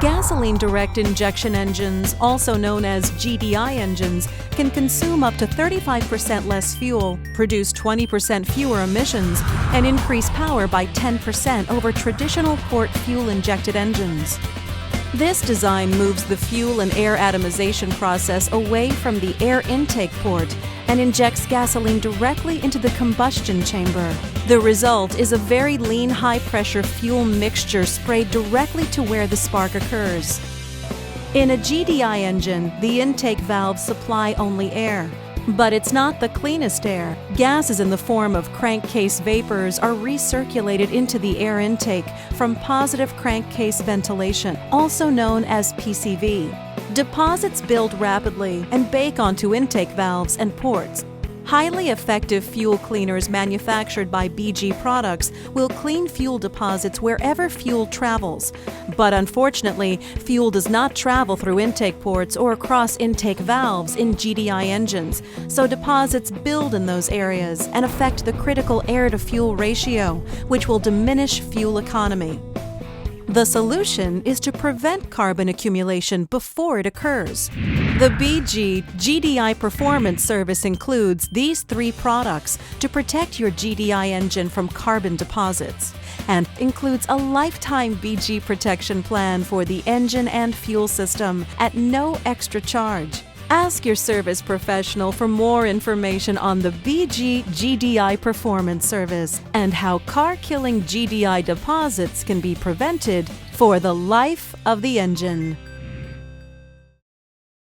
Gasoline direct injection engines, also known as GDI engines, can consume up to 35% less fuel, produce 20% fewer emissions, and increase power by 10% over traditional port fuel-injected engines. This design moves the fuel and air atomization process away from the air intake port and injects gasoline directly into the combustion chamber. The result is a very lean, high-pressure fuel mixture sprayed directly to where the spark occurs. In a GDI engine, the intake valves supply only air. But it's not the cleanest air. Gases in the form of crankcase vapors are recirculated into the air intake from positive crankcase ventilation, also known as PCV. Deposits build rapidly and bake onto intake valves and ports. Highly effective fuel cleaners manufactured by BG Products will clean fuel deposits wherever fuel travels. But unfortunately, fuel does not travel through intake ports or across intake valves in GDI engines, so deposits build in those areas and affect the critical air-to-fuel ratio, which will diminish fuel economy. The solution is to prevent carbon accumulation before it occurs. The BG GDI Performance Service includes these 3 products to protect your GDI engine from carbon deposits, and includes a lifetime BG protection plan for the engine and fuel system at no extra charge. Ask your service professional for more information on the BG GDI Performance Service and how car-killing GDI deposits can be prevented for the life of the engine.